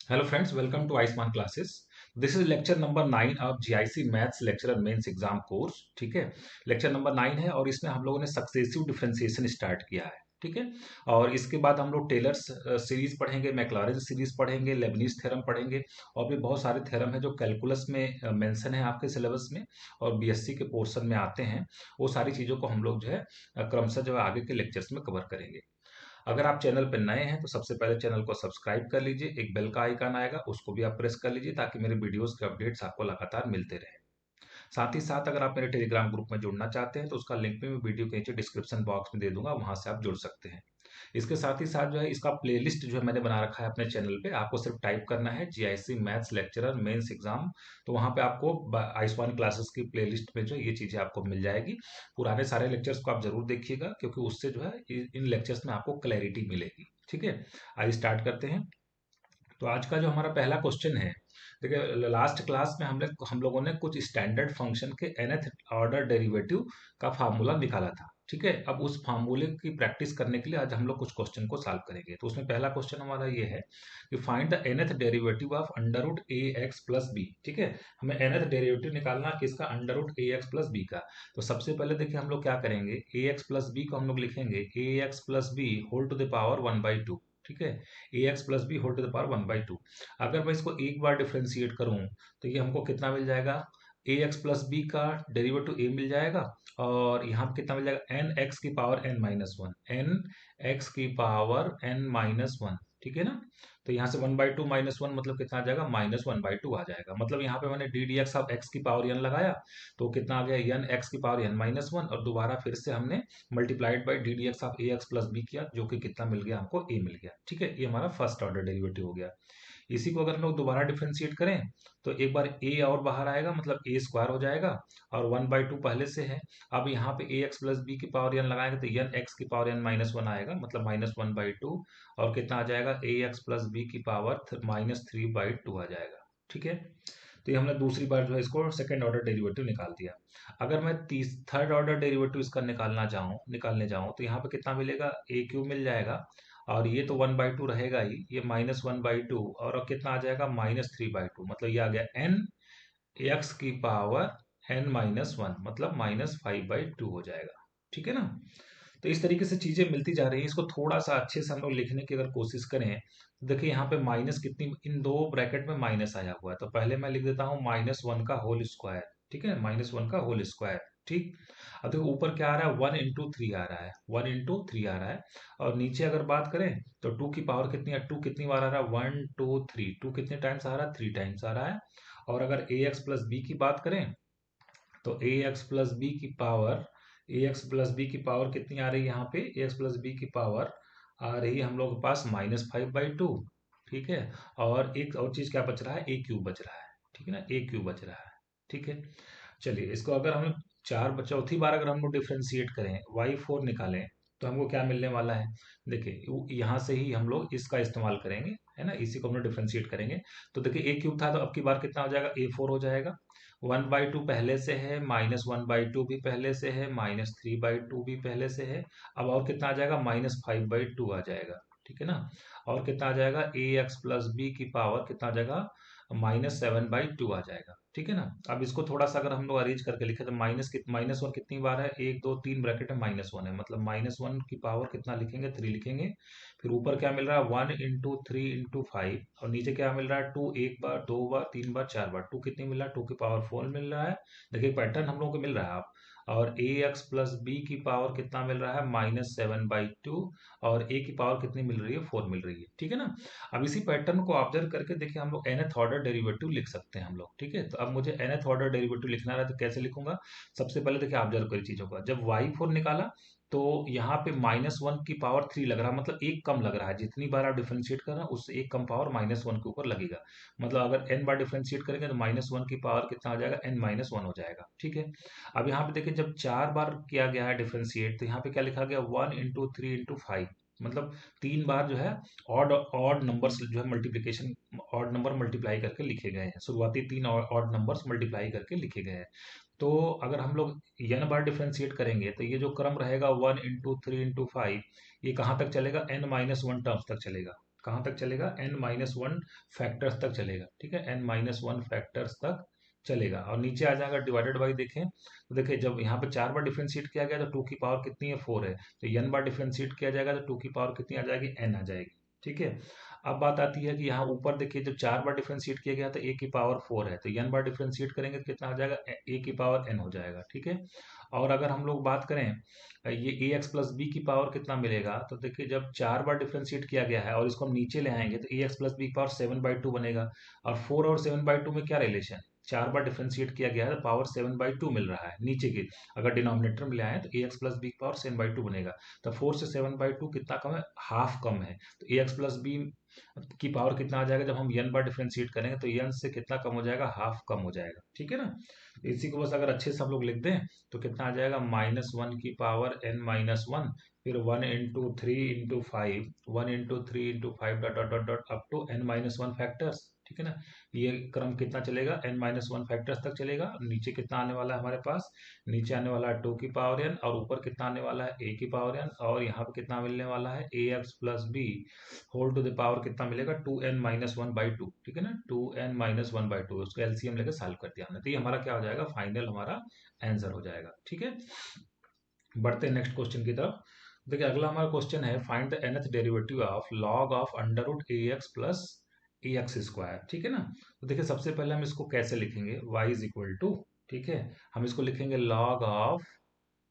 Hello friends, welcome to Iceman classes. This is lecture number 9 of GIC maths lecture and mains exam course. ठीक है, lecture number 9 है और इसमें हम लोगों ने सक्सेसिव डिफरेंशिएशन स्टार्ट किया है। ठीक है, और इसके बाद हम लोग टेलर्स सीरीज पढ़ेंगे, मैक्लॉरिन सीरीज पढ़ेंगे, लेबनीज थ्योरम पढ़ेंगे और भी बहुत सारे थ्योरम है जो कैलकुलस में मेंशन है आपके सिलेबस में और बीएससी के पोर्शन में आते हैं। वो सारी चीज़ों को हम लोग जो है क्रमशः जो है आगे के लेक्चर्स में कवर करेंगे। अगर आप चैनल पर नए हैं तो सबसे पहले चैनल को सब्सक्राइब कर लीजिए, एक बेल का आइकन आएगा उसको भी आप प्रेस कर लीजिए ताकि मेरे वीडियोस के अपडेट्स आपको लगातार मिलते रहे। साथ ही साथ अगर आप मेरे टेलीग्राम ग्रुप में जुड़ना चाहते हैं तो उसका लिंक भी मैं वीडियो के नीचे डिस्क्रिप्शन बॉक्स में दे दूंगा, वहां से आप जुड़ सकते हैं। इसके साथ ही साथ जो है इसका प्लेलिस्ट जो है मैंने बना रखा है अपने चैनल पे, आपको सिर्फ टाइप करना है GIC maths lecturer mains exam, तो वहां पे आपको आयुष्मान क्लासेस की प्लेलिस्ट में जो है ये चीजें आपको मिल जाएगी। पुराने सारे लेक्चर्स को आप जरूर देखिएगा क्योंकि उससे जो है इन लेक्चर्स में आपको क्लैरिटी मिलेगी। ठीक है, आइए स्टार्ट करते हैं। तो आज का जो हमारा पहला क्वेश्चन है, देखिए लास्ट क्लास में हम लोगों ने कुछ स्टैंडर्ड फंक्शन के nth ऑर्डर डेरिवेटिव का फार्मूला निकाला था। ठीक है, अब उस फार्मूले की प्रैक्टिस करने के लिए आज हम लोग कुछ क्वेश्चन को सॉल्व करेंगे। तो उसमें पहला क्वेश्चन हमारा ये है कि find the nth derivative of under root A x plus B. ठीक है, हमें nth डेरिवेटिव निकालना है किसका, अंडर रूट ए एक्स प्लस बी का। तो सबसे पहले देखिए हम लोग क्या करेंगे, ए एक्स प्लस बी को हम लोग लिखेंगे a x plus b whole to the power 1/2। ठीक है, a x plus b whole to the power 1/2। अगर मैं इसको एक बार डिफ्रेंशिएट करूं तो ये हमको कितना मिल जाएगा, ए एक्स प्लस बी का डेरिवेटिव ए मिल जाएगा और यहाँ पे कितना मिल जाएगा, एन एक्स की power N minus one, N x की पावर एन माइनस वन। ठीक है ना, तो यहाँ से 1/2 -1 मतलब कितना आ जाएगा, -1/2 आ जाएगा। मतलब यहाँ पे मैंने d d x of x की पावर एन लगाया तो कितना आ गया, एन एक्स की पावर एन माइनस वन, और दोबारा फिर से हमने multiplied by d d x of a x plus b किया जो कि कितना मिल गया हमको, ए मिल गया। ठीक है, ये हमारा फर्स्ट ऑर्डर डेरिवेटिव हो गया। इसी को अगर हम लोग दोबारा डिफ्रेंशिएट करें तो एक बार ए और बाहर आएगा मतलब ए स्क्वायर हो जाएगा और 1/2 पहले से है। अब यहाँ पे ए एक्स प्लस बी की पावर एन लगाएंगे तो एन एक्स की पावर एन माइनस वन आएगा मतलब -1/2 और कितना आ जाएगा, ए एक्स प्लस बी की पावर -3/2 आ जाएगा। ठीक है, तो ये हमने दूसरी बार जो है इसको सेकंड ऑर्डर डेरिवेटिव निकाल दिया। अगर मैं थर्ड ऑर्डर डेरिवेटिव इसका निकालने जाऊं तो यहाँ पे कितना मिलेगा, ए क्यू मिल जाएगा और ये तो 1/2 रहेगा ही, ये -1/2 और अब कितना आ जाएगा, -3/2 मतलब ये आ गया एन एक्स की पावर एन माइनस वन मतलब -5/2 हो जाएगा। ठीक है ना, तो इस तरीके से चीजें मिलती जा रही है। इसको थोड़ा सा अच्छे से हम लोग लिखने की अगर कोशिश करें तो देखिए यहाँ पे माइनस कितनी, इन दो ब्रैकेट में माइनस आया हुआ है तो पहले मैं लिख देता हूँ -1 का होल स्क्वायर। ठीक है, -1 का होल स्क्वायर। ठीक, अब देखो ऊपर क्या आ रहा है, 1 × 3 आ रहा है, 1 × 3 आ रहा है और नीचे अगर बात करें तो 2 की पावर कितनी है, 2 कितनी बार आ रहा है, 1 2 3, 2 कितने टाइम्स आ रहा है, 3 टाइम्स आ रहा है। और अगर ए एक्स प्लस बी की बात करें तो ए एक्स प्लस बी की पावर, ए एक्स प्लस बी की पावर कितनी आ रही है, यहाँ पे ए एक्स प्लस बी की पावर आ रही है हम लोग के पास -5/2। ठीक है, और एक और चीज क्या बच रहा है, ए क्यूब बच रहा है। ठीक है ना, ए क्यूब बच रहा है। ठीक है, चलिए इसको अगर हम चौथी बार अगर हम लोग डिफ्रेंशिएट करें, y4 निकालें तो हमको क्या मिलने वाला है, देखिए यहाँ से ही हम लोग इसका इस्तेमाल करेंगे, है ना, इसी को हम लोग डिफ्रेंशिएट करेंगे। तो देखिए ए क्यूब था तो अब की बार कितना हो जाएगा, A4 हो जाएगा। 1/2 पहले से है, -1/2 भी पहले से है, -3/2 भी पहले से है। अब और कितना आ जाएगा, -5/2 आ जाएगा। ठीक है ना, और कितना आ जाएगा, ए एक्स प्लस बी की पावर कितना आ जाएगा, -7/2 आ जाएगा। ठीक है ना, अब इसको थोड़ा सा अगर हम लोग अरेंज करके लिखे तो -1 कितनी बार है, 1 2 3 ब्रैकेट में -1 है मतलब -1 की पावर कितना लिखेंगे, 3 लिखेंगे। फिर ऊपर क्या मिल रहा है, 1 × 3 × 5 और नीचे क्या मिल रहा है, 2 एक बार, 2 बार, 3 बार, 4 बार, 2 कितनी मिल रहा है, 2 की पावर 4 मिल रहा है। देखिए पैटर्न हम लोग को मिल रहा है आप, और ए एक्स प्लस बी की पावर कितना मिल रहा है, -7/2 और ए की पावर कितनी मिल रही है, 4 मिल रही है। ठीक है ना, अब इसी पैटर्न को ऑब्जर्व करके देखिए हम लोग nth ऑर्डर डेरिवेटिव लिख सकते हैं हम लोग। ठीक है, तो अब मुझे nth ऑर्डर डेरिवेटिव लिखना रहा तो कैसे लिखूंगा, सबसे पहले देखिए ऑब्जर्व करिए चीजों का, जब y4 निकाला तो यहाँ पे -1 की पावर 3 लग रहा है मतलब एक कम लग रहा है, जितनी बार आप डिफरेंशिएट कर रहे हैं उससे एक कम पावर -1 के ऊपर लगेगा। मतलब अगर n बार डिफरेंशिएट करेंगे तो -1 की पावर कितना आ जाएगा, n-1 हो जाएगा। ठीक है, अब यहाँ पे देखिए जब 4 बार किया गया है डिफरेंशिएट तो यहाँ पे क्या लिखा गया, 1 × 3 × 5 मतलब 3 बार जो है ऑड ऑड नंबर्स जो है मल्टीप्लिकेशन, ऑड नंबर मल्टीप्लाई करके लिखे गए हैं, शुरुआती 3 ऑड नंबर्स मल्टीप्लाई करके लिखे गए हैं। तो अगर हम लोग n बार डिफरेंशिएट करेंगे तो ये जो क्रम रहेगा 1 × 3 × 5 ये कहाँ तक चलेगा, n-1 टर्म्स तक चलेगा। कहाँ तक चलेगा, n-1 फैक्टर्स तक चलेगा, ठीक है, n-1 फैक्टर्स तक चलेगा। और नीचे आ जाएगा डिवाइडेड बाई, देखें तो देखिए जब यहाँ पे 4 बार डिफरेंशिएट किया गया तो 2 की पावर कितनी है, 4 है, तो n बार डिफरेंशिएट किया जाएगा तो 2 की पावर कितनी आ जाएगी, n आ जाएगी, ठीक है। अब बात आती है कि यहाँ ऊपर देखिए जब 4 बार डिफरेंशिएट किया गया तो a की पावर 4 है, तो n बार डिफरेंशिएट करेंगे तो कितना हो जाएगा, a की पावर n हो जाएगा, ठीक है। और अगर हम लोग बात करें ये ए एक्स प्लस बी की पावर कितना मिलेगा, तो देखिए जब 4 बार डिफरेंशिएट किया गया है और इसको हम नीचे ले आएंगे तो ए एक्स प्लस बी की पावर 7/2 बनेगा। और 4 और 7/2 में क्या रिलेशन, 4 बार डिफरेंशिएट किया गया है तो पावर 7/2 मिल रहा है नीचे की, अगर डिनोमिनेटर में ले आए तो ए एक्स प्लस बी की पावर 7/2 बनेगा। तो 4 से 7/2 कितना कम है, हाफ कम है, तो ए एक्स प्लस बी की पावर कितना आ जाएगा, जब हम n बार डिफरेंशिएट करेंगे तो n से कितना कम हो जाएगा, हाफ कम हो जाएगा, ठीक है ना। इसी को बस अगर अच्छे से हम लोग लिख दें तो कितना आ जाएगा, -1 की पावर n-1, फिर 1 into 3 into 5, 1 into 3 into 5 dot dot dot dot up to n-1 factors, ठीक है ना। ये क्रम कितना चलेगा, n-1 फैक्टर्स तक चलेगा। नीचे कितना आने वाला है हमारे पास, नीचे आने वाला है 2 की पावर n, और ऊपर कितना आने वाला है a की पावर n, और यहाँ पे कितना मिलने वाला है, a x plus b whole to the power कितना मिलेगा, 2n-1/2, ठीक है ना, 2n-1/2, उसको एलसीएम लेकर सॉल्व कर दिया हमने, तो ये हमारा क्या हो जाएगा, फाइनल हमारा आंसर हो जाएगा, ठीक है। बढ़ते हैं नेक्स्ट क्वेश्चन की तरफ। देखिए अगला हमारा क्वेश्चन है, find the nth derivative of log of under root A x plus a x square, ठीक है ना। तो देखिए सबसे पहले हम इसको कैसे लिखेंगे, y इज इक्वल टू, ठीक है, हम इसको लिखेंगे log of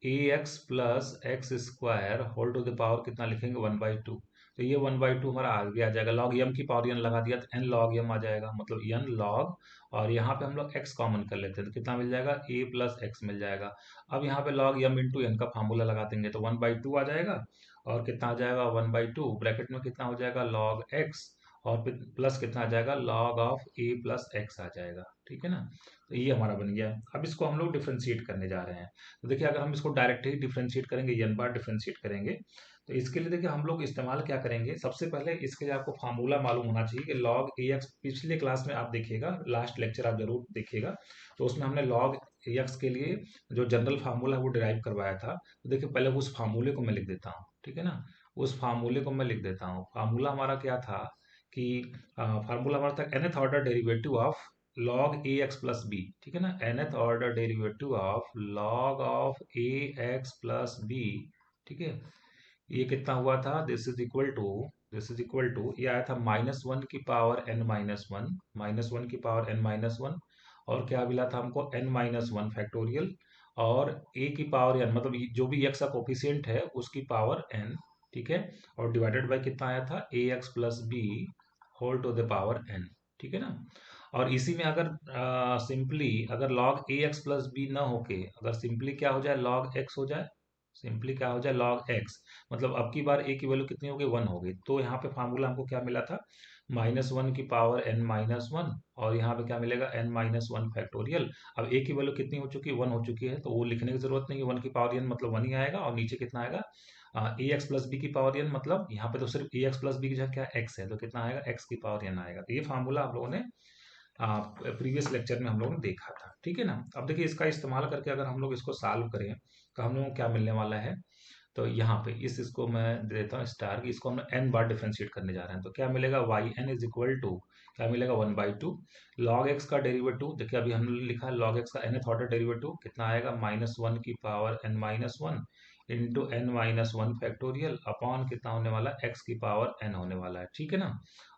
a x plus x square whole to the power कितना लिखेंगे, 1/2, तो ये 1/2 हमारा आगे आ जाएगा, लॉग एम की पावर n लगा दिया तो n लॉग एम आ जाएगा, मतलब n लॉग, और यहाँ पे हम लोग x कॉमन कर लेते हैं तो कितना मिल जाएगा, a प्लस एक्स मिल जाएगा। अब यहाँ पे लॉग m इंटू n का फार्मूला लगा देंगे तो 1/2 आ जाएगा, और कितना आ जाएगा, 1/2 ब्रैकेट में कितना हो जाएगा, लॉग x, और फिर प्लस कितना आ जाएगा, log of a plus x आ जाएगा, ठीक है ना। तो ये हमारा बन गया। अब इसको हम लोग डिफ्रेंशिएट करने जा रहे हैं, तो देखिए अगर हम इसको डायरेक्ट ही डिफ्रेंशिएट करेंगे, n बार डिफ्रेंशिएट करेंगे, तो इसके लिए देखिए हम लोग इस्तेमाल क्या करेंगे, सबसे पहले इसके लिए आपको फार्मूला मालूम होना चाहिए कि log ax, पिछले क्लास में आप देखिएगा, लास्ट लेक्चर आप जरूर देखिएगा, तो उसमें हमने log ax के लिए जो जनरल फार्मूला है वो डिराइव करवाया था। तो देखिए पहले उस फार्मूले को मैं लिख देता हूँ, ठीक है ना, उस फार्मूले को मैं लिख देता हूँ। फार्मूला हमारा क्या था कि फार्मूला हमारा था nth order derivative of log ax plus B, ठीक है ना, nth order derivative of log of ax plus B, ठीक है। ये कितना हुआ था, दिस इज इक्वल टू ये आया था -1 की पावर n-1, -1 की पावर n-1, और क्या मिला था हमको, n-1 फैक्टोरियल, और a की पावर n, मतलब जो भी x का कोफिशिएंट है उसकी पावर n, ठीक है, और डिवाइडेड बाय कितना आया था, a x plus b whole to the power n, ठीक है ना। और इसी में अगर सिंपली अगर log ए एक्स प्लस बी ना होके अगर सिंपली क्या हो जाए, log x हो जाए, सिंपली क्या हो जाए, log x, मतलब अब की बार a की वैल्यू कितनी हो गई, 1 हो गई, तो यहाँ पे फार्मूला हमको क्या मिला था, -1 की पावर n-1, और यहाँ पे क्या मिलेगा, n-1 फैक्टोरियल। अब a की वैल्यू कितनी हो चुकी है, 1 हो चुकी है, तो वो लिखने की जरूरत नहीं है, 1 की पावर n मतलब 1 ही आएगा, और नीचे कितना आएगा, ए एक्स प्लस बी की पावर n, मतलब यहाँ पे तो सिर्फ ए एक्स प्लस बी की जगह क्या x है, तो कितना आएगा, x की पावर n आएगा। तो ये फार्मूला आप लोगों ने प्रीवियस लेक्चर में हम लोगों ने देखा था, ठीक है ना। अब देखिए इसका इस्तेमाल करके अगर हम लोग इसको सॉल्व करें तो हम लोगों को क्या मिलने वाला है, तो यहाँ पे इसको मैं दे देता हूँ स्टार की, इसको हम n बार डिफरेंशिएट करने जा रहे हैं, तो क्या मिलेगा, y n is equal to, क्या मिलेगा, 1/2 लॉग एक्स का डेरिवेटिव, देखिए अभी हमने लिखा है लॉग एक्स का nth ऑर्डर डेरिवेटिव कितना आएगा, -1 की power n-1 into n-1 factorial upon कितना होने वाला है, x की पावर n होने वाला है, ठीक है ना,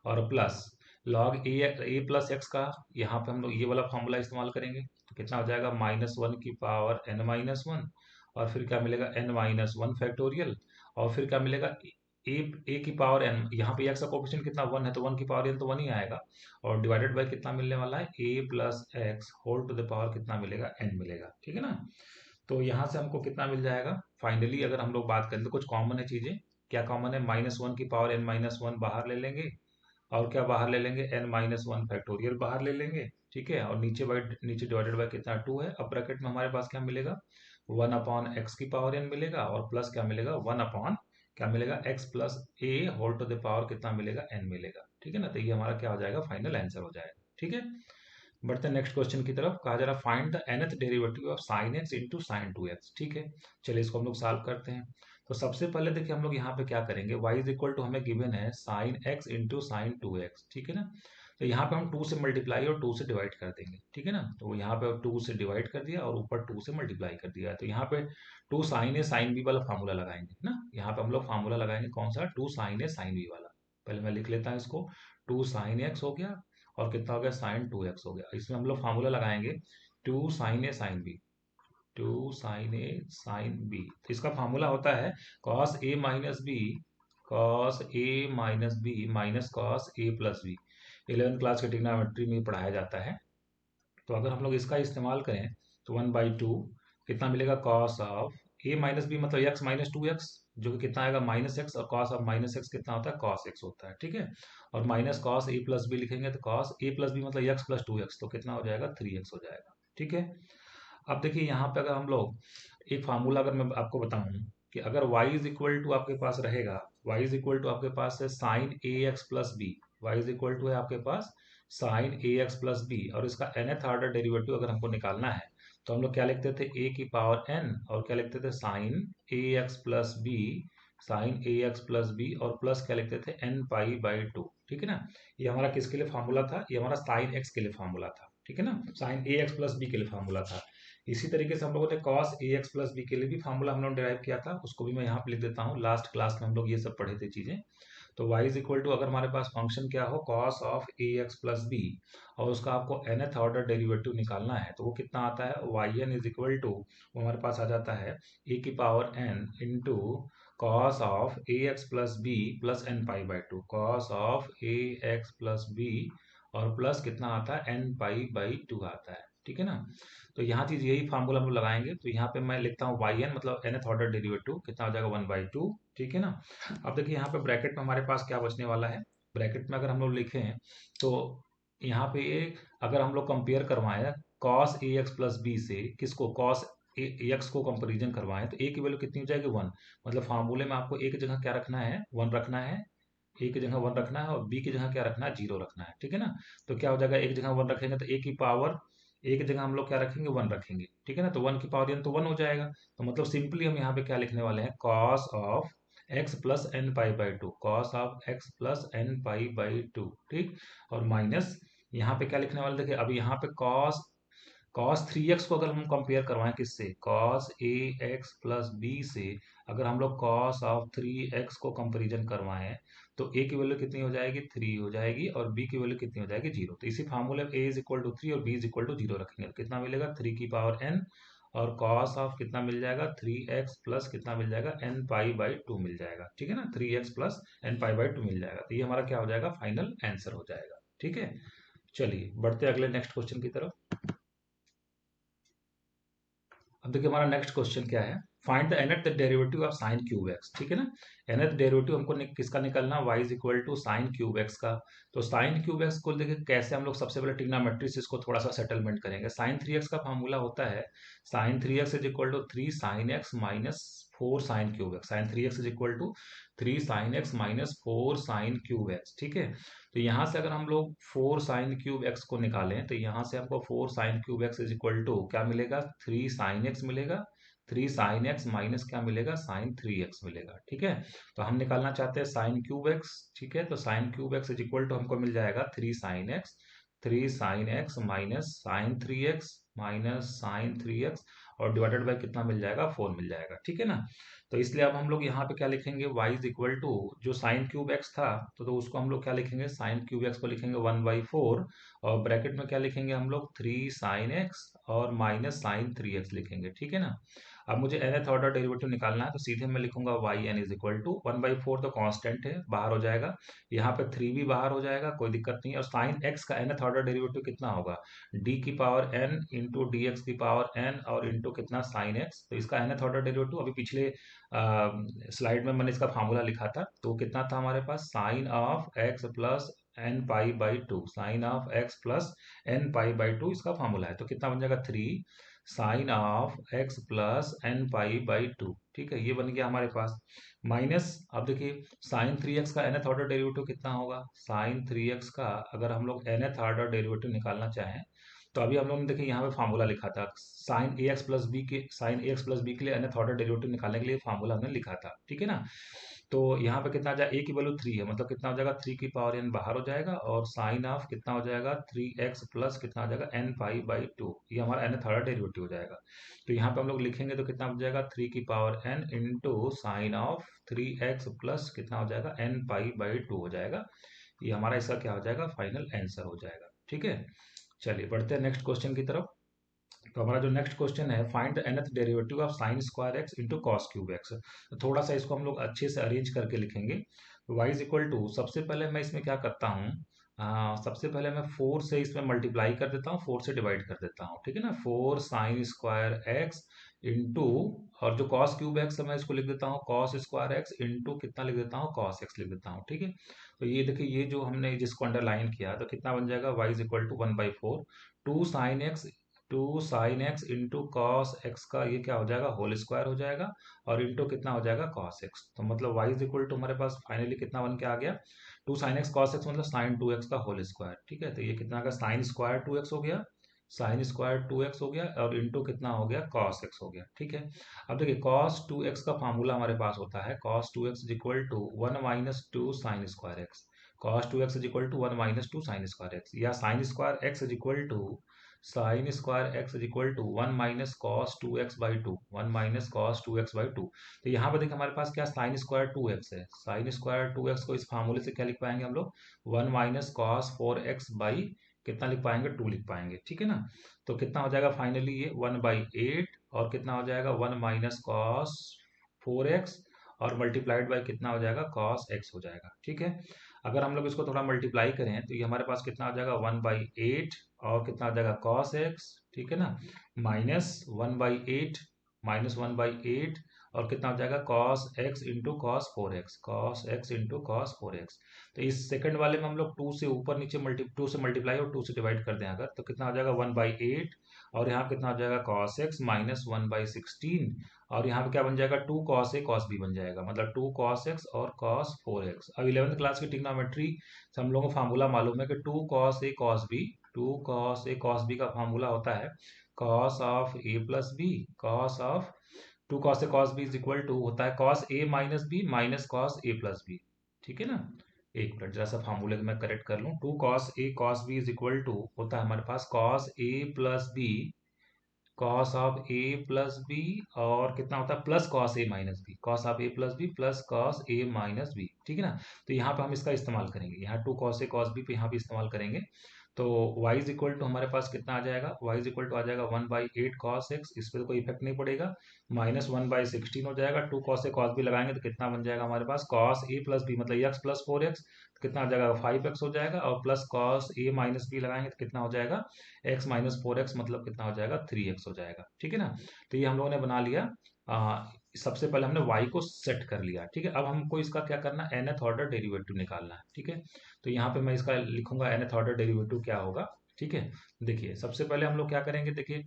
और प्लस लॉग ए प्लस एक्स का, यहाँ पे हम लोग ये वाला फॉर्मूला इस्तेमाल करेंगे, तो कितना हो जाएगा, -1 की पावर n-1, और फिर क्या मिलेगा, n-1 फैक्टोरियल, और फिर क्या मिलेगा, ए की पावर n, यहाँ पे एक्स का कोफिशिएंट कितना 1 है, तो 1 की पावर n तो 1 ही आएगा, और डिवाइडेड बाय कितना मिलने वाला है, a plus x whole to the power कितना मिलेगा, n मिलेगा, ठीक है ना। तो यहाँ से हमको कितना मिल जाएगा, फाइनली अगर हम लोग बात करें तो कुछ कॉमन है चीजें, क्या कॉमन है, -1 की पावर n-1 बाहर ले लेंगे, और क्या बाहर ले लेंगे, n-1 फैक्टोरियल बाहर ले लेंगे, ठीक है, और नीचे डिवाइडेड बाय कितना 2 है, अब ब्रैकेट में हमारे पास क्या मिलेगा, 1 अपॉन एक्स की पावर n मिलेगा, और प्लस क्या मिलेगा, 1 अपॉन क्या मिलेगा, x plus a whole to the power कितना मिलेगा, n मिलेगा, ठीक है ना। तो ये हमारा क्या हो जाएगा, फाइनल आंसर हो जाएगा, ठीक है। बढ़ते हैं नेक्स्ट क्वेश्चन की तरफ, कहा जा रहा find the nth derivative of sin x into sine 2x, ठीक है। चलिए इसको हम लोग सॉल्व करते हैं। तो सबसे पहले देखिए हम लोग यहाँ पे क्या करेंगे, y इज इक्वल टू हमें गिवन है sine x into sine 2x, ठीक है ना। तो यहाँ पे हम 2 से मल्टीप्लाई और 2 से डिवाइड कर देंगे, ठीक है ना। तो यहाँ पे 2 से डिवाइड कर दिया और ऊपर 2 से मल्टीप्लाई कर दिया। तो यहाँ पे 2 साइन ए साइन बी वाला फार्मूला लगाएंगे ना। यहाँ पे हम लोग फार्मूला लगाएंगे कौन सा, 2 साइन ए साइन बी वाला। पहले मैं लिख लेता हूँ इसको, 2 साइन एक्स हो गया और कितना हो गया, साइन 2x हो गया। इसमें हम लोग फार्मूला लगाएंगे 2 साइन ए साइन बी, 2 साइन ए साइन बी। तो इसका फार्मूला होता है cos a minus b, cos a minus b minus cos a plus B. 11th class के ट्रिग्नोमेट्री में पढ़ाया जाता है। तो अगर हम लोग इसका इस्तेमाल करें तो 1/2 कितना मिलेगा, cos of a minus b मतलब एक्स माइनस 2x, जो कि कितना आएगा माइनस एक्स, और कॉस ऑफ माइनस एक्स कितना होता है, कॉस एक्स होता है, ठीक है। और minus cos a plus B लिखेंगे तो कॉस ए प्लस बी मतलब एक्स प्लस 2x, तो कितना हो जाएगा 3x हो जाएगा, ठीक है। अब देखिए यहाँ पे अगर हम लोग एक फार्मूला अगर मैं आपको बताऊं कि अगर y इज इक्वल टू आपके पास रहेगा, y इज इक्वल टू आपके पास है sine a x plus b, y is equal to है आपके पास sine a x plus b, और इसका nth ऑर्डर डेरिवेटिव अगर हमको निकालना है तो हम लोग क्या लिखते थे, a की पावर n, और क्या लिखते थे sign a x plus B, sign a x plus b, और प्लस क्या लिखते थे n पाई बाई 2, ठीक है ना। ये हमारा किसके लिए फार्मूला था, ये हमारा साइन एक्स के लिए फार्मूला था, ठीक है ना, sign a x plus B के लिए फार्मूला था। इसी तरीके से हम लोगों ने cos A x plus B के लिए भी फार्मूला हम लोग डिराइव किया था, उसको भी मैं यहाँ पे लिख देता हूँ। लास्ट क्लास में हम लोग ये सब पढ़े थे चीजें। तो y इज इक्वल टू अगर हमारे पास फंक्शन क्या हो, cos of a x plus b, और उसका आपको nth ऑर्डर डेरिवेटिव निकालना है, तो वो कितना आता है, y n is equal to, वो हमारे पास आ जाता है ए की power n into cos of a x plus b plus n pi by 2, cos of a x plus b, और प्लस कितना आता है n पाई बाई 2 आता है, ठीक है ना। तो यहाँ चीज यही फार्मूला हम लोग लगाएंगे। तो यहाँ पे मैं लिखता हूँ वाई एन मतलब nth ऑर्डर डेरिवेटिव कितना हो जाएगा 1/2, ठीक है ना। अब देखिए यहाँ पे ब्रैकेट में हमारे पास क्या बचने वाला है, ब्रैकेट में अगर हम लोग लिखें तो यहाँ पे अगर हम लोग कंपेयर करवाएं cos A x plus B से, किसको, कॉस एक्स को कंपेरिजन करवाएं, तो ए की वैल्यू कितनी हो जाएगी 1। मतलब फार्मूले में आपको एक जगह क्या रखना है, 1 रखना है, ए की जगह 1 रखना है, और बी की जगह क्या रखना है, 0 रखना है, ठीक है ना। तो क्या हो जाएगा, एक जगह 1 रखेंगे तो ए की पावर, एक जगह हम लोग क्या रखेंगे 1 रखेंगे, ठीक है ना। तो 1 की पावर n तो 1 हो जाएगा। तो मतलब सिंपली हम यहाँ पे क्या लिखने वाले हैं, cos of x plus n pi by 2, cos of x plus n pi by 2, ठीक। और माइनस यहाँ पे क्या लिखने वाले, देखिए अब यहाँ पे cos 3x को अगर हम कंपेयर करवाएं किससे, cos ए एक्स प्लस बी से, अगर हम लोग cos ऑफ 3x को कंपेरिजन करवाएं तो a की वैल्यू कितनी हो जाएगी, 3 हो जाएगी, और b की वैल्यू कितनी हो जाएगी, 0। तो इसी फार्मूले में a इज इक्वल टू 3 और b इज इक्वल टू 0 रखेंगे तो कितना मिलेगा, 3 की पावर n, और cos ऑफ कितना मिल जाएगा, 3x प्लस कितना मिल जाएगा, n पाई बाई 2 मिल जाएगा, ठीक है ना, 3x plus n pi by 2 मिल जाएगा। तो ये हमारा क्या हो जाएगा, फाइनल आंसर हो जाएगा, ठीक है। चलिए बढ़ते अगले नेक्स्ट क्वेश्चन की तरफ। अब देखिए हमारा नेक्स्ट क्वेश्चन क्या है, find the nth derivative of sine cube x, ठीक है ना। nth डेरिवेटिव हमको किसका निकलना, y is equal to sine cube x का। तो साइन क्यूब एक्स को देखिए कैसे हम लोग सबसे पहले ट्रिग्नोमेट्री से इसको थोड़ा सा सेटलमेंट करेंगे। साइन 3x का फार्मूला होता है sine 3x is equal to 3 sine x minus 4 sine cube x, sine 3x is equal to 3 sine x minus 4 sine cube x, ठीक है। तो यहाँ से अगर हम लोग 4 साइन क्यूब एक्स को निकालें तो यहाँ से हमको 4 sine cube x is equal to क्या मिलेगा, 3 साइन एक्स मिलेगा, 3 साइन एक्स माइनस क्या मिलेगा, साइन 3x मिलेगा, ठीक है। तो हम निकालना चाहते हैं साइन क्यूब एक्स, ठीक है। तो sine cube x is equal to हमको मिल जाएगा 3 sine x minus sine 3x minus sine 3x, और डिवाइडेड बाय कितना मिल जाएगा, 4 मिल जाएगा, ठीक है ना। तो इसलिए अब हम लोग यहाँ पे क्या लिखेंगे, y इज इक्वल टू जो साइन क्यूब एक्स था तो उसको हम लोग क्या लिखेंगे, साइन क्यूब एक्स को लिखेंगे 1/4, और ब्रैकेट में क्या लिखेंगे हम लोग, 3 साइन एक्स और माइनस साइन 3x लिखेंगे, ठीक है ना। अब मुझे nth ऑर्डर डेरिवेटिव निकालना है तो सीधे मैं लिखूंगा y n is equal to 1/4, तो कांस्टेंट है बाहर हो जाएगा, यहाँ पे 3 भी बाहर हो जाएगा, कोई दिक्कत नहीं है। और साइन x का nth ऑर्डर डेरिवेटिव कितना होगा, d की power n into D x की पावर n और इंटू कितना साइन x। तो इसका nth ऑर्डर डेरिवेटिव अभी पिछले स्लाइड में मैंने इसका फार्मूला लिखा था, तो कितना था हमारे पास, sine of x plus n pi by 2, sine of x plus n pi by 2 इसका फार्मूला है। तो कितना बन जाएगा, 3 sine of x plus n pi by 2, ठीक है, ये बन गया हमारे पास। माइनस अब देखिए साइन 3x का nth ऑर्डर डेरिवेटिव कितना होगा, साइन 3x का अगर हम लोग nth ऑर्डर डेरिवेटिव निकालना चाहें तो अभी हम लोगों ने देखिए यहाँ पे फार्मूला लिखा था sign a x plus B के, sign a x plus B के लिए nth ऑर्डर डेरिवेटिव निकालने के लिए फार्मूला हमने लिखा था, ठीक है ना। तो यहाँ पे कितना आ जाएगा, ए की वैल्यू 3 है, मतलब कितना हो जाएगा 3 की पावर n बाहर हो जाएगा, और साइन ऑफ कितना हो जाएगा 3x प्लस कितना हो जाएगा n पाई बाई 2, ये हमारा nth ऑर्डर डेरिवेटिव हो जाएगा। तो यहाँ पे हम लोग लिखेंगे तो कितना हो जाएगा 3 की power n into sine of 3x plus कितना हो जाएगा n पाई बाई 2 हो जाएगा। ये हमारा इसका क्या हो जाएगा, फाइनल आंसर हो जाएगा, ठीक है। चलिए बढ़ते हैं नेक्स्ट क्वेश्चन की तरफ। तो हमारा जो नेक्स्ट क्वेश्चन है, find the nth derivative of sign square x into cos cube x. तो थोड़ा सा इसको हम लोग अच्छे से अरेंज करके लिखेंगे। y इज इक्वल टू, सबसे पहले मैं इसमें क्या करता हूँ, सबसे पहले मैं 4 से इसमें मल्टीप्लाई कर देता हूँ, 4 से डिवाइड कर देता हूँ, ठीक है ना। 4 साइन स्क्वायर एक्स इंटू, और जो कॉस क्यूब एक्स है मैं इसको लिख देता हूँ कॉस स्क्वायर एक्स इंटू कितना लिख देता हूँ कॉस एक्स लिख देता हूँ, ठीक है। तो ये देखिए, ये जो हमने जिसको अंडरलाइन किया तो कितना बन जाएगा, y is equal to 1/4 2 sine x into cos x का ये क्या हो जाएगा, होल स्क्वायर हो जाएगा, और इंटू कितना हो जाएगा कॉस एक्स। तो मतलब y इज इक्वल टू हमारे पास फाइनली कितना बन के आ गया, 2 sin x cos x मतलब साइन 2x का होल स्क्वायर, ठीक है। तो ये कितना का साइन स्क्वायर 2x हो गया, साइन स्क्वायर 2x हो गया, और इंटू कितना हो गया कॉस x हो गया, ठीक है। अब देखिए कॉस 2x का फार्मूला हमारे पास होता है cos 2x is equal to 1 minus 2 sine square x, cos 2x is equal to 1 minus 2 sine square x, या sine square x is equal to sine square x is equal to 1 minus cos 2x by 2, 1 minus cos 2x by 2। तो यहाँ पर देखिए हमारे पास क्या sine square 2x है, sine square 2x को इस फार्मूले से क्या लिख पाएंगे हम लोग, 1 माइनस कॉस 4x बाई कितना लिख पाएंगे, 2 लिख पाएंगे, ठीक है ना। तो कितना हो जाएगा फाइनली ये 1/8, और कितना हो जाएगा 1 माइनस कॉस 4x, और मल्टीप्लाइड बाई कितना हो जाएगा कॉस x हो जाएगा, ठीक है। अगर हम लोग इसको थोड़ा मल्टीप्लाई करें तो ये हमारे पास कितना हो जाएगा 1/8, और कितना हो जाएगा कॉस एक्स, ठीक है ना, माइनस 1/8, माइनस 1/8, और कितना हो जाएगा cos x into cos 4x, cos x into cos 4x। तो इस सेकंड वाले में हम लोग 2 से ऊपर नीचे 2 से मल्टीप्लाई और 2 से डिवाइड कर दें अगर, तो कितना हो जाएगा 1/8, और यहाँ कितना हो जाएगा कॉस एक्स माइनस 1/16, और यहाँ पे क्या बन जाएगा 2 कॉस ए कॉस बी बन जाएगा, मतलब 2 कॉस एक्स और कॉस 4x। अब 11th क्लास की ट्रिग्नोमेट्री से हम लोगों को फार्मूला मालूम है कि 2 cos a cos b, 2 cos a cos b का फार्मूला होता है cos of a plus b, cos of 2 cos a cos b is equal to होता है cos a minus b minus cos a plus B, ठीक है ना। एक minute जरा सा फार्मूले को मैं करेक्ट कर लूँ, 2 cos a cos b is equal to होता है हमारे पास cos a plus b, cos of a plus b, और कितना होता है plus cos a minus b, cos of a plus b plus cos a minus b, ठीक है ना। तो यहाँ पे हम इसका इस्तेमाल करेंगे, यहाँ 2 कॉस ए कॉस बी पे यहाँ पे इस्तेमाल करेंगे। तो y इज इक्वल टू हमारे पास कितना आ जाएगा, y इज इक्वल टू आ जाएगा 1/8 कॉस एक्स, इस पर तो कोई इफेक्ट नहीं पड़ेगा, माइनस 1/16 हो जाएगा, 2 कॉस ए कॉस बी लगाएंगे तो कितना बन जाएगा हमारे पास कॉस ए प्लस बी मतलब एक्स प्लस 4x, कितना हो जाएगा 5x हो जाएगा, और plus cos a minus B लगाएंगे तो कितना हो जाएगा x माइनस 4x मतलब कितना हो जाएगा 3x हो जाएगा, ठीक है ना। तो ये हम लोगों ने बना लिया, सबसे पहले हमने y को सेट कर लिया, ठीक है। अब हमको इसका क्या करना है, nth ऑर्डर डेरिवेटिव निकालना है, ठीक है। तो यहाँ पे मैं इसका लिखूंगा nth ऑर्डर डेरिवेटिव क्या होगा, ठीक है। देखिए सबसे पहले हम लोग क्या करेंगे, देखिए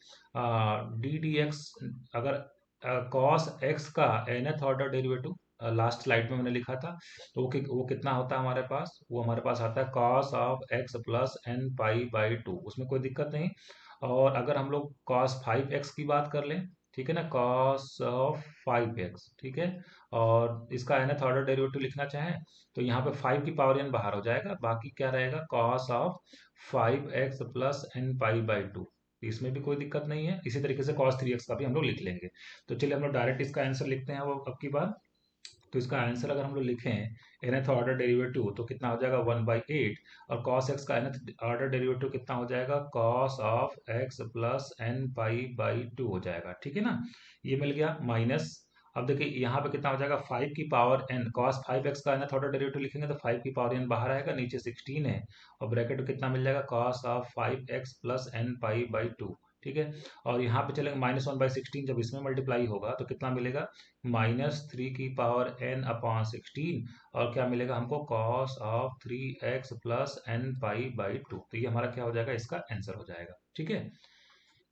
डी डी एक्स, अगर कॉस एक्स का nth order derivative last slide में मैंने लिखा था, तो वो कितना होता है हमारे पास, वो हमारे पास आता है cos of x plus n pi by 2, उसमें कोई दिक्कत नहीं। और अगर हम लोग कॉस 5x की बात कर लें, ठीक है ना, कॉस ऑफ 5x, ठीक है, और इसका nth ऑर्डर डेरिवेटिव लिखना चाहें तो यहाँ पे 5 की पावर n बाहर हो जाएगा, बाकी क्या रहेगा cos of 5x plus n pi by 2, इसमें भी कोई दिक्कत नहीं है। इसी तरीके से cos 3x का भी हम लोग लिख लेंगे। तो चलिए हम लोग डायरेक्ट इसका आंसर लिखते हैं वो अब की बार। तो इसका आंसर अगर हम लोग लिखें nth ऑर्डर डेरिवेटिव तो कितना हो जाएगा 1/8, और cos x का nth ऑर्डर डेरिवेटिव कितना हो जाएगा cos of x plus n pi by 2 हो जाएगा, ठीक है ना। ये मिल गया माइनस, अब देखिए यहाँ पे कितना हो जाएगा 5 की पावर n, cos 5x का nth ऑर्डर डेरिवेटिव लिखेंगे तो 5 की पावर n बाहर आएगा, नीचे 16 है, और ब्रैकेट में कितना मिल जाएगा cos of 5x plus n pi by 2, ठीक है। और यहाँ पे चलेगा -1/16, जब इसमें मल्टीप्लाई होगा तो कितना मिलेगा -3 की पावर n अपॉन 16, और क्या मिलेगा हमको cos of 3x plus n pi by 2। तो ये हमारा क्या हो जाएगा, इसका आंसर हो जाएगा, ठीक है।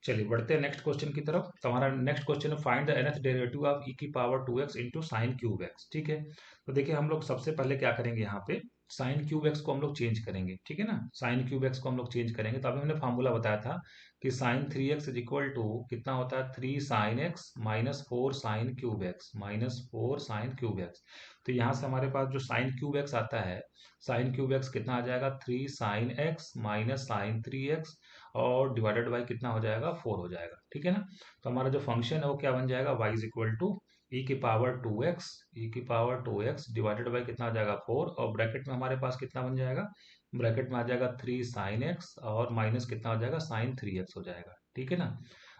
चलिए बढ़ते हैं नेक्स्ट क्वेश्चन की तरफ। तो हमारा नेक्स्ट क्वेश्चन है find the nth derivative of e की power 2x into sine cube x, ठीक है। तो देखिए हम लोग सबसे पहले क्या करेंगे यहाँ पे, साइन क्यूब एक्स को हम लोग चेंज करेंगे, ठीक है ना, साइन क्यूब एक्स को हम लोग चेंज करेंगे। तो अभी हमने फार्मूला बताया था कि sign 3x is equal to कितना होता है, 3 sine x minus 4 sine cube x, minus 4 sine cube x. तो यहाँ से हमारे पास जो साइन क्यूब एक्स आता है, साइन क्यूब एक्स कितना आ जाएगा, 3 sine x minus sine 3x और डिवाइडेड बाई कितना हो जाएगा, 4 हो जाएगा, ठीक है ना। तो हमारा जो फंक्शन है वो क्या बन जाएगा, y इज इक्वल टू ई की पावर 2x, ई की पावर 2x डिवाइडेड बाई कितना आ जाएगा 4, और ब्रैकेट में हमारे पास कितना बन जाएगा, ब्रैकेट में आ जाएगा 3 साइन एक्स और माइनस कितना हो जाएगा, साइन 3x हो जाएगा, ठीक है ना।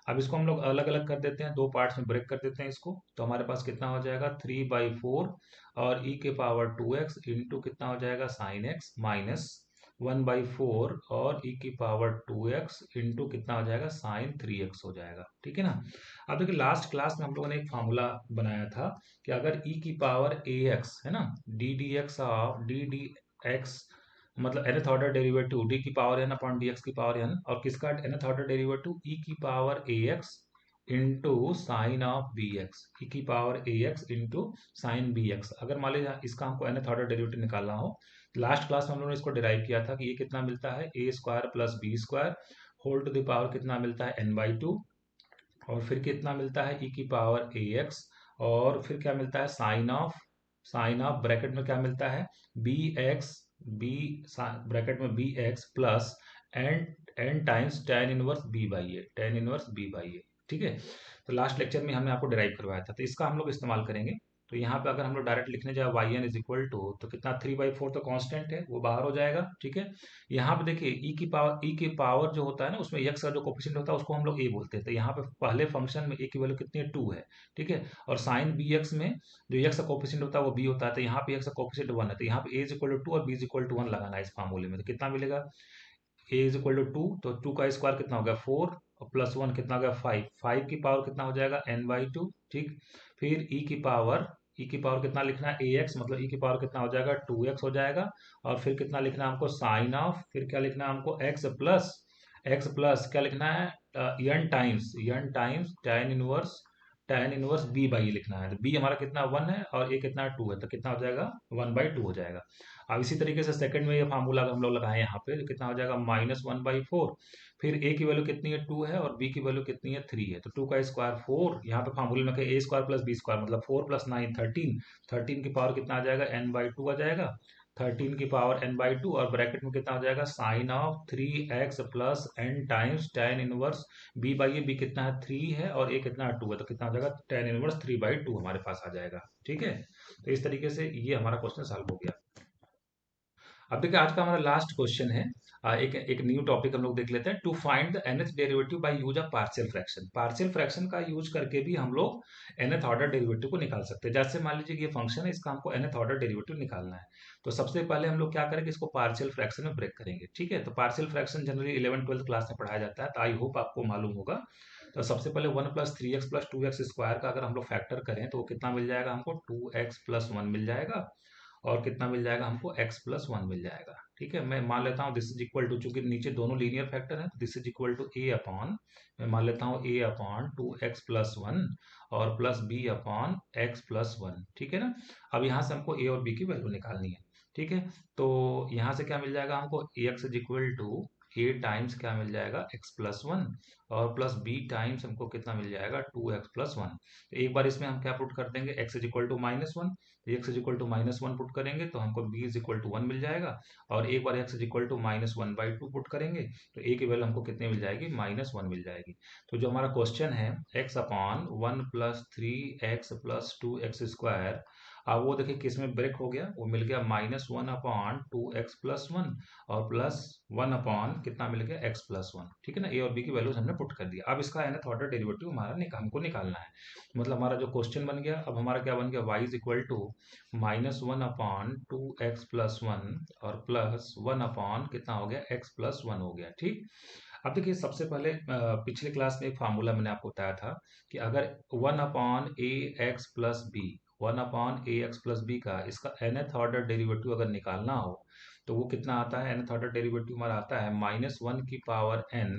अब इसको हम लोग अलग अलग कर देते हैं, दो पार्ट्स में ब्रेक कर देते हैं इसको। तो हमारे पास कितना हो जाएगा, 3/4 और ई के पावर 2x इंटू कितना हो जाएगा, साइन एक्स माइनस 1/4 और ई की पावर 2x इंटू कितना हो जाएगा, साइन 3x हो जाएगा, ठीक है ना। अब देखिए लास्ट क्लास में हम लोगों ने एक फार्मूला बनाया था कि अगर ई की पावर ax है ना, d d x of d d x मतलब nth ऑर्डर डेरिवेटिव डी की power n upon d x की पावर n, और किसका nth ऑर्डर डेरिवेटिव ई की power ax into sine of b x, e की power ax into sine b x. अगर मान लीजिए इसका हमको nth ऑर्डर डेरिवेटिव निकालना हो, लास्ट क्लास में हम लोगों ने इसको डिराइव किया था कि ये कितना मिलता है, a square plus b square whole to the power कितना मिलता है, n/2, और फिर कितना मिलता है, ई की पावर ax, और फिर क्या मिलता है, साइन ऑफ ब्रैकेट में क्या मिलता है, बी एक्स, बी ब्रैकेट में b x plus n n times tan inverse b by a, tan inverse b by a, ठीक है। तो लास्ट लेक्चर में हमने आपको डिराइव करवाया था, तो इसका हम लोग इस्तेमाल करेंगे। तो यहाँ पे अगर हम लोग डायरेक्ट लिखने जाए y n is equal to, तो कितना 3/4 तो कांस्टेंट है वो बाहर हो जाएगा, ठीक है। यहाँ पे देखिए ई की पावर जो होता है ना, उसमें एक्स का जो कोफिशिएंट होता है उसको हम लोग ए बोलते हैं। तो यहाँ पे पहले फंक्शन में ए की वैल्यू कितनी है, 2 है, ठीक है। और साइन बी एक्स में जो एक्स का कोफिशिएंट होता है वो बी होता है, तो यहाँ पे एक्स का कोफिशिएंट 1 है, तो यहाँ पे ए इज इक्वल टू 2 और बी इज इक्वल टू 1 लगाना है इस फार्मूले में। तो कितना मिलेगा, ए इज इक्वल टू 2, तो 2 का स्क्वायर कितना हो गया 4 और प्लस 1 कितना हो गया 5, 5 की पावर कितना हो जाएगा n/2, ठीक। फिर ई की पावर कितना लिखना है, ax मतलब ई की पावर कितना हो जाएगा 2x हो जाएगा, और फिर कितना लिखना है हमको साइन ऑफ, फिर क्या लिखना है हमको x प्लस क्या लिखना है, n times tan inverse b by a लिखना है। तो बी हमारा कितना 1 है और ए कितना 2 है, तो कितना हो जाएगा 1/2 हो जाएगा। अब इसी तरीके से सेकंड में ये फार्मूला हम लोग लगाए यहाँ पे, तो कितना हो जाएगा -1/4, फिर ए की वैल्यू कितनी है 2 है और बी की वैल्यू कितनी है 3 है, तो 2 का स्क्वायर 4, यहाँ पे फार्मूले में ए स्क्वायर प्लस बी स्क्वायर मतलब 4 + 9 13, 13 की पावर कितना आ जाएगा n/2 आ जाएगा, 13 की पावर n/2, और ब्रैकेट में कितना हो जाएगा sine of 3x plus n times tan inverse b by a, b कितना है 3 है और ए कितना है 2 है, तो कितना हो जाएगा tan इनवर्स 3/2 हमारे पास आ जाएगा, ठीक है। तो इस तरीके से ये हमारा क्वेश्चन सॉल्व हो गया। अब देखिए आज का हमारा लास्ट क्वेश्चन है, एक एक न्यू टॉपिक हम लोग देख लेते हैं, to find the nth derivative by use of partial fraction. Partial fraction का यूज करके भी हम लोग nth ऑर्डर डेरिवेटिव को निकाल सकते हैं। जैसे मान लीजिए कि ये फंक्शन है, इसका हमको nth ऑर्डर डेरिवेटिव निकालना है, तो सबसे पहले हम लोग क्या करेंगे, इसको पार्शियल फ्रैक्शन में ब्रेक करेंगे, ठीक है। तो partial fraction generally 11th-12th class में पढ़ाया जाता है, तो आई होप आपको मालूम होगा। तो सबसे पहले 1 + 3x + 2x स्क्वायर का अगर हम लोग फैक्टर करें तो वो कितना मिल जाएगा हमको, 2x + 1 मिल जाएगा, और कितना मिल जाएगा हमको x + 1 मिल जाएगा, ठीक है। मैं मान लेता हूँ दिस इज इक्वल टू, चूंकि नीचे दोनों लीनियर फैक्टर है, this is equal to a upon, मैं मान लेता हूँ a अपॉन 2x + 1 और प्लस b अपॉन x + 1, ठीक है ना। अब यहाँ से हमको a और b की वैल्यू निकालनी है, ठीक है। तो यहाँ से क्या मिल जाएगा हमको, ax is equal to a times क्या मिल जाएगा x + 1 और प्लस b टाइम्स हमको कितना मिल जाएगा 2x + 1। तो एक बार इसमें हम क्या पुट कर देंगे, x is equal to -1, x is equal to -1 put करेंगे तो हमको b इज इक्वल टू 1 मिल जाएगा, और एक बार x is equal to -1/2 put करेंगे तो a की वैल्यू हमको कितनी मिल जाएगी, -1 मिल जाएगी। तो जो हमारा क्वेश्चन है x upon 1 + 3x + 2x square, अब वो देखिए किस में ब्रेक हो गया, वो मिल गया -1/2x + 1 और प्लस 1 अपॉन कितना मिल गया x + 1, ठीक है ना। ए और बी की वैल्यूज हमने पुट कर दिया। अब इसका nth ऑर्डर डेरिवेटिव हमारा हमको निकालना है, मतलब हमारा जो क्वेश्चन बन गया, अब हमारा क्या बन गया, y is equal to -1/2x + 1 और प्लस 1 अपॉन कितना हो गया x + 1 हो गया, ठीक। अब देखिए सबसे पहले पिछले क्लास में एक फार्मूला मैंने आपको बताया था कि अगर 1/ax + b, 1/ax + b का इसका nth ऑर्डर डेरिवेटिव अगर निकालना हो तो वो कितना आता है, nth ऑर्डर डेरिवेटिव हमारा आता है -1 की power n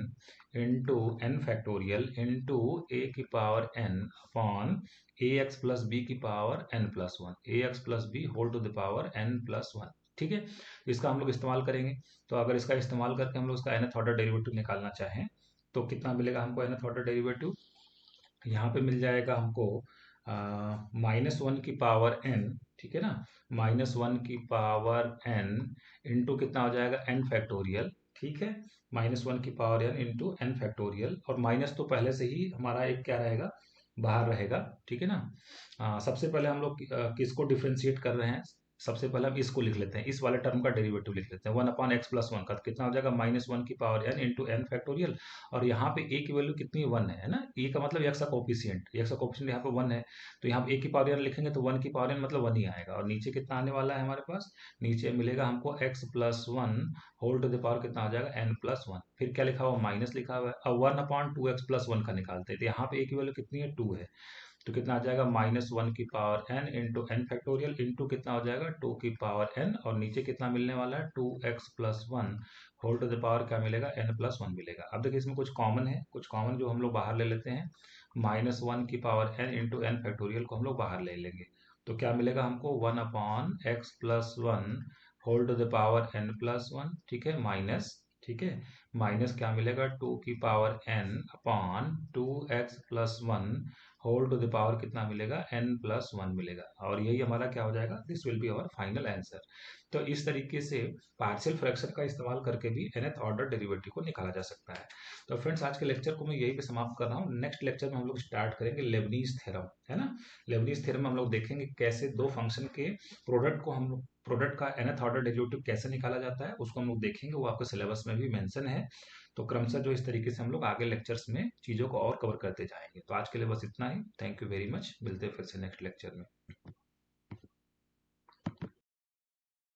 into n factorial into a की power n upon ax + b की power n + 1, ax + b whole to the power n + 1, ठीक है, इसका हम लोग इस्तेमाल करेंगे। तो अगर इसका इस्तेमाल करके हम लोग इसका nth ऑर्डर डेरिवेटिव निकालना चाहें तो कितना मिलेगा हमको nth ऑर्डर डेरिवेटिव? यहाँ पे मिल जाएगा हमको -1 की पावर n, ठीक है ना, -1 की पावर n इंटू कितना हो जाएगा n फैक्टोरियल, ठीक है, -1 की power n into n factorial, और माइनस तो पहले से ही हमारा एक क्या रहेगा, बाहर रहेगा, ठीक है ना। सबसे पहले हम लोग किसको डिफ्रेंशिएट कर रहे हैं, सबसे पहले हम इसको लिख लेते हैं, इस वाले टर्म का डेरिवेटिव लिख लेते हैं, 1/x+1 का कितना हो जाएगा, -1 की power n into n factorial, और यहाँ पे a की वैल्यू कितनी, 1 है ना, a का मतलब x का कोफिशिएंट, x का कोफिशिएंट यहाँ पे 1 है, तो यहाँ पे a की पावर n लिखेंगे तो 1 की पावर n मतलब 1 ही आएगा, और नीचे कितना आने वाला है हमारे पास, नीचे मिलेगा हमको x+1 whole to the power कितना हो जाएगा n+1, फिर क्या लिखा हुआ, माइनस लिखा हुआ है। अब 1/2x+1 का निकालते हैं, तो यहाँ पे a की वैल्यू कितनी है, 2 है, तो कितना आ जाएगा, -1 की power n into n factorial into कितना हो जाएगा, 2 की पावर n, और नीचे कितना मिलने वाला है, 2x+1 whole to the power क्या मिलेगा, n+1 मिलेगा। अब देखिए इसमें कुछ कॉमन है, कुछ कॉमन जो हम लोग बाहर ले लेते हैं, -1 की power n into n factorial को हम लोग बाहर ले लेंगे, तो क्या मिलेगा हमको, 1/x+1 whole to the power n+1, ठीक है, माइनस, ठीक है, माइनस क्या मिलेगा, 2 की power n upon 2x+1 whole to the power कितना मिलेगा, n+1 मिलेगा, और यही हमारा क्या हो जाएगा, this will be our final answer. तो इस तरीके से पार्शियल फ्रैक्शन का इस्तेमाल करके भी nth ऑर्डर डेरिवेटिव को निकाला जा सकता है। तो फ्रेंड्स आज के लेक्चर को मैं यही पे समाप्त कर रहा हूँ, नेक्स्ट लेक्चर में हम लोग स्टार्ट करेंगे लेबनीज थ्योरम, है ना, लेबनीज थ्योरम में हम लोग देखेंगे कैसे दो फंक्शन के प्रोडक्ट का nth ऑर्डर डेरिवेटिव कैसे निकाला जाता है, उसको हम लोग देखेंगे, वो आपके सिलेबस में भी मेंशन है। तो क्रमशः जो इस तरीके से हम लोग आगे लेक्चर्स में चीज़ों को और कवर करते जाएंगे। तो आज के लिए बस इतना ही, थैंक यू वेरी मच, मिलते हैं फिर से नेक्स्ट लेक्चर में।